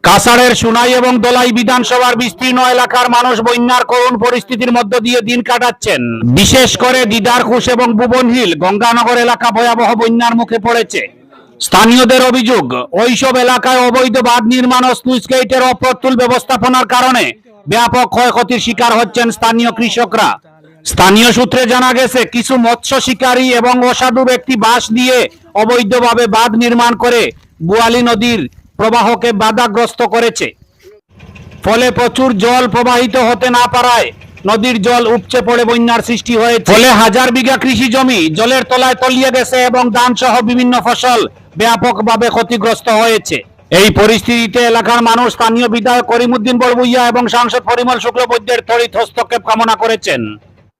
কাছাড়ের সুনাই এবং দোলাই বিধানসভার বিস্তীর্ণ এলাকার মানুষ বন্যার করুণ পরিস্থিতির মধ্য দিয়ে দিন কাটাচ্ছেন। বিশেষ করে দিদারখুশ এবং ভুবনহিল গঙ্গানগর এলাকা ভয়াবহ বন্যার মুখে পড়েছে। স্থানীয়দের অভিযোগ, ওইসব এলাকায় অবৈধ বাঁধ নির্মাণ ও স্লুইস গেটের অপ্রতুল ব্যবস্থাপনার কারণে ব্যাপক ক্ষয়ক্ষতির শিকার হচ্ছেন স্থানীয় কৃষকরা। স্থানীয় সূত্রে জানা গেছে, কিছু মৎস্য শিকারী এবং অসাধু ব্যক্তি বাঁশ দিয়ে অবৈধভাবে বাঁধ নির্মাণ করে বোয়ালি নদীর প্রবাহকে বাধাগ্রস্ত করেছে। ফলে প্রচুর জল প্রবাহিত হতে না পারায় নদীর জল উপচে পড়ে বন্যার সৃষ্টি হয়েছে। ফলে হাজার বিঘা কৃষি জমি জলের তলায় তলিয়ে গেছে এবং ধান সহ বিভিন্ন ফসল ব্যাপকভাবে ক্ষতিগ্রস্ত হয়েছে। এই পরিস্থিতিতে এলাকার মানুষ স্থানীয় বিধায়ক করিমউদ্দিন বড়ভূঁইয়া এবং সাংসদ পরিমল শুক্লবৈদ্যের ত্বরিত হস্তক্ষেপ কামনা করেছেন।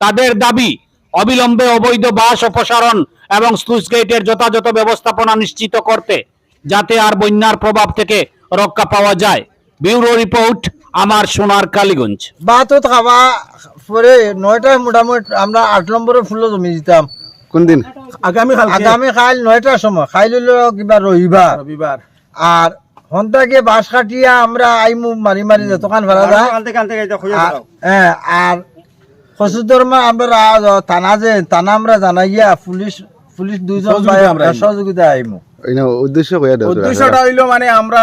তাদের দাবি, অবিলম্বে অবৈধ বাঁশ অপসারণ এবং স্লুইস গেটের যথাযথ ব্যবস্থাপনা নিশ্চিত করতে, যাতে আর বন্যার প্রভাব থেকে রক্ষা পাওয়া যায়। ব্যুরো রিপোর্ট, আমার সোনার কালীগঞ্জ। বাতো খাওয়া পরে 9টায় মোটামুটি আমরা 8 নম্বরে ফুল জমি দিতাম। কোন দিন? আগামী কাল 9টার সময় খাই লইল কিবা রবিবার আর হন্তাকে বাঁশ কাটিয়া আমরা আইমু মারি মারি যতক্ষণ ভাড়া যায়। হ্যাঁ, আর খসুদরমা আমরা থানা আমরা জানাইয়া পুলিশ 2জন সহযোগিতা আইমু। উদ্দেশ্যটা হইল মানে আমরা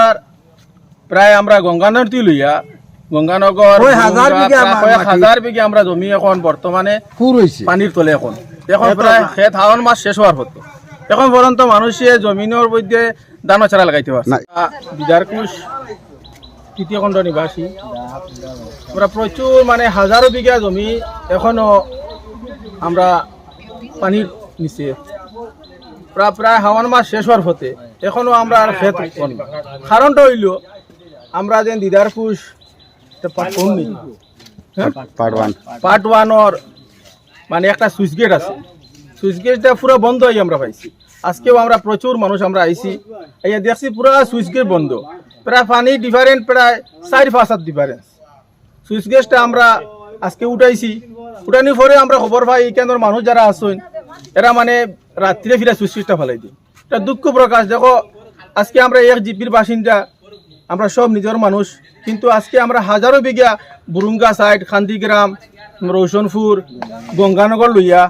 প্রায় আমরা গঙ্গানগর তুই লইয়া গঙ্গানগর কয়েক হাজার বিঘা আমরা জমি এখন বর্তমানে পানির তলে এখন প্রায় খেত হাওন মাস শেষ হওয়ার হতো। এখন পর্যন্ত মানুষে জমিনের মধ্যে দানা চারা লাগাইতে পারছে। দিদারখুশ তৃতীয় খণ্ড নিবাসী আমরা প্রচুর মানে হাজারো বিঘা জমি এখনো আমরা পানির নিচে, প্রায় হাওয়ান মাস শেষ হওয়ার হতে এখনো আমরা আর খেত কারণটা হইল আমরা যে দিদারখুশ পার্ট 1 মানে একটা সুইচ গেট আছে, সুইচ গেটটা পুরো বন্ধ হয়ে আমরা পাইছি। আজকেও আমরা প্রচুর মানুষ আমরা আইছি, এই দেখছি পুরো সুইচ গেট বন্ধ, প্রায় পানি ডিফারেন্ট প্রায় 4-5 হাত ডিফারেন্স। সুইচ গেটটা আমরা আজকে উঠানির পরে আমরা খবর পাই এই কেন্দ্রের মানুষ যারা আসেন এরা মানে রাত্রে ফিরে সুইচ গেটটা ফেলাই দিই। এটা দুঃখ প্রকাশ। দেখো আজকে আমরা 1 জিপির বাসিন্দা, আমরা সব নিজের মানুষ, কিন্তু আজকে আমরা হাজারো বিঘা বুরুঙ্গা সাইড, খান্দিগ্রাম, রৌশনপুর, গঙ্গানগর লইয়া,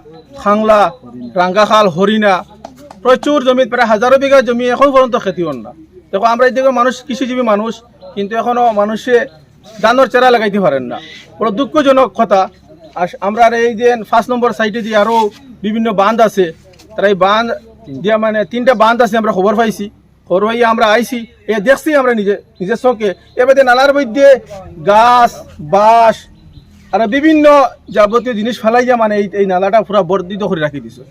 খাংলা, রাঙ্গাখাল, হরিণা প্রচুর জমি, প্রায় হাজারো বিঘা জমি এখন পর্যন্ত খেতি হন না। দেখো আমরা এইদিকে মানুষ কৃষিজীবী মানুষ, কিন্তু এখনো মানুষে ধানের চারা লাগাইতে পারেন না। বড় দুঃখজনক কথা। আর আমরা এই যে 5 নম্বর সাইডে দিয়ে আরও বিভিন্ন বাঁধ আছে, তারা এই বাঁধ দিয়া মানে 3টা বাঁধ আছে আমরা খবর পাইছি। খবর পাইয়া আমরা আইছি, এ দেখছি আমরা নিজের চোখে এবারে নালার মধ্যে গাছ বাঁশ আর বিভিন্ন যাবতীয় জিনিস ফেলাইয়া মানে এই নালাটা পুরা বর্ধিত করে রাখি দিছে।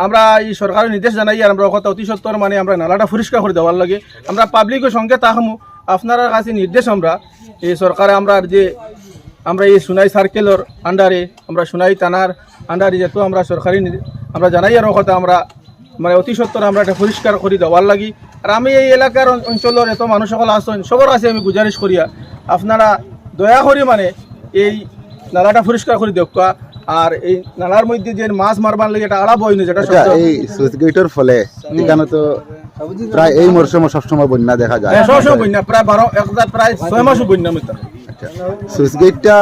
আমরা এই সরকারের নির্দেশ জানাই আর আমরা কথা অতি সত্তর মানে আমরা নালাটা পরিষ্কার করে দেওয়ার লাগে। আমরা পাবলিকের সঙ্গে তাহমু আপনার কাছে নির্দেশ আমরা এই সরকারে আমরা এই সুনাই সার্কেলের আন্ডারে, আমরা সুনাই থানার আন্ডারে যেহেতু আমরা সরকারি আমরা জানাই আর কথা আমরা মানে অতি সত্তর আমরা এটা পরিষ্কার করে দেওয়ার লাগি। আর আমি এই এলাকার অঞ্চলের এত মানুষ সকল আসেন সবার কাছে আমি গুজারিশ করিয়া আপনারা দয়া করে মানে এই নালাটা পরিষ্কার করে দেখা। আর এই নালার মধ্যে যে মাছ মারবার লাগে এটা আড়া বই না, যেটা এই সুইচ গেটের ফলে এখানে তো প্রায় এই মরশুমে সবসময় বন্যা দেখা যায়। সবসময় বন্যা, প্রায় 6 মাসও বন্যা মিতা। সুইচ গেটটা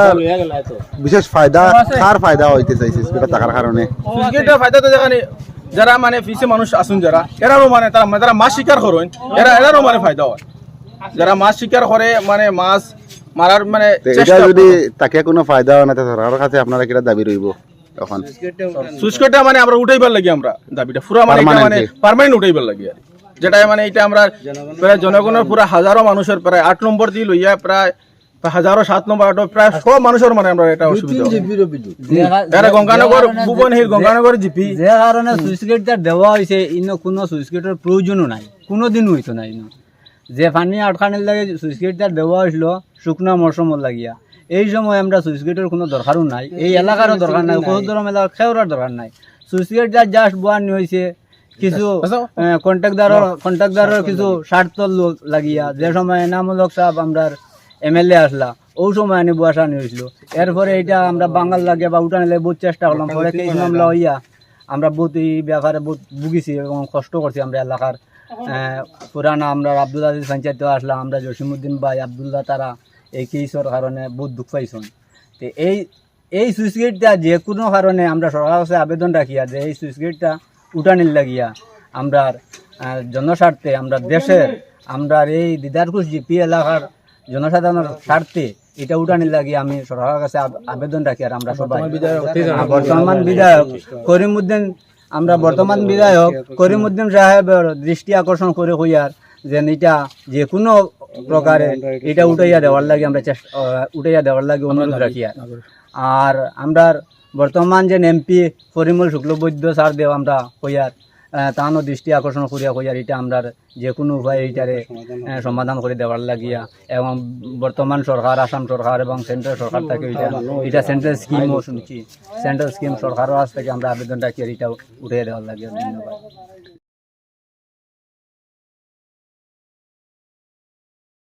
বিশেষ ফায়দা কার ফায়দা হইতেছে সুইচ গেটটা থাকার কারণে? সুইচ গেটের ফায়দা তো যেখানে যারা মানে ফিসে মানুষ আসুন যারা এরারও মানে যারা মাছ শিকার করেন এরারও মানে ফায়দা হয়। যারা মাছ শিকার করে মানে মাছ মারার মানে যদি তাকে কোনো ফায়দা হয় না, সরকারের কাছে আপনারা কিরা দাবি রইব এখন? সুইচ গেটটা মানে আমরা উঠাইবার লাগি, আমরা দাবিটা পুরো মানে পার্মানেন্ট উঠাইবার লাগি। আর যেটা মানে এটা আমরা প্রায় জনগণের পুরো হাজারো মানুষের প্রায় 8 নম্বর দিয়ে লইয়া প্রায় 7 নম্বর প্রায় সব মানুষের মানে আমরা এটা অসুবিধা। গঙ্গানগর ভুবনহিল গঙ্গানগর জিপি যে কারণে সুইচ গেটটা দেওয়া হয়েছে, ইনো কোনো সুইচ গেটের প্রয়োজনও নাই, কোনোদিন হইতো না। ইনো যে পানি আটকানোর লাগে সুইচ গেটটা দেওয়া হয়েছিল শুকনা মরশুমত লাগিয়া, এই সময় আমরা সুইচ গেটের কোনো দরকারও নাই, এই এলাকারও দরকার নাই, কৌদরম এলাকার খেওয়ার দরকার নাই। সুইচ গেটটা জাস্ট বোয়ানি হয়েছে কিছু কন্ট্রাক্টদারের কিছু স্বার্থ লাগিয়া, যে সময় এনামূলক সাহেব আমরা MLA আসলা ওই সময় আনি বসানি হয়েছিল। এরপরে এটা আমরা বাঙাল লাগে বা উঠানে লাগে বহুত চেষ্টা করলাম, পরে কেস মামলা হইয়া আমরা বহুত এই ব্যাপারে বহুত ভুগিছি এবং কষ্ট করছি আমরা এলাকার পুরানা আমরা আব্দুল আজিজ পঞ্চায়েত আসলাম, আমরা জসিমউদ্দিন ভাই আবদুল্লাহ তারা এই কেসের কারণে বহুত দুঃখ পাইছেন। তো এই সুইচ গেটটা যে কোনো কারণে আমরা সরকারের কাছে আবেদন রাখিয়া যে এই সুইচ গেটটা উঠানির লাগিয়া আমরা জনস্বার্থে আমরা দেশের আমরা এই দিদারকুশ জিপি এলাকার জনসাধারণের স্বার্থে এটা উঠানির লাগিয়ে আমি সরকারের কাছে আবেদন রাখি। আর আমরা সবাই বর্তমান বিধায়ক করিমউদ্দিন আমরা বর্তমান বিধায়ক করিমউদ্দিন সাহেবের দৃষ্টি আকর্ষণ করে হইয়ার যে এটা যে কোনো প্রকারে এটা উঠাইয়া দেওয়ার লাগে আমরা উঠাইয়া দেওয়ার লাগে অনুরোধ রাখি। আর আমরা বর্তমান যে এমপি পরিমল শুক্লবৈদ্য স্যার দেও আমরা হইয়ার তাহানো দৃষ্টি আকর্ষণ করিয়া হইয়ার এটা আমরা যে কোনো উপায়ে এইটারে সমাধান করে দেওয়ার লাগিয়া এবং বর্তমান সরকার আসাম সরকার এবং সেন্ট্রাল সরকার থেকে এটা সেন্ট্রাল স্কিমও শুনছি, সেন্ট্রাল স্কিম সরকারের কাছ থেকে আমরা আবেদন রাখি আর এটা উঠিয়ে দেওয়ার লাগিয়া। ধন্যবাদ।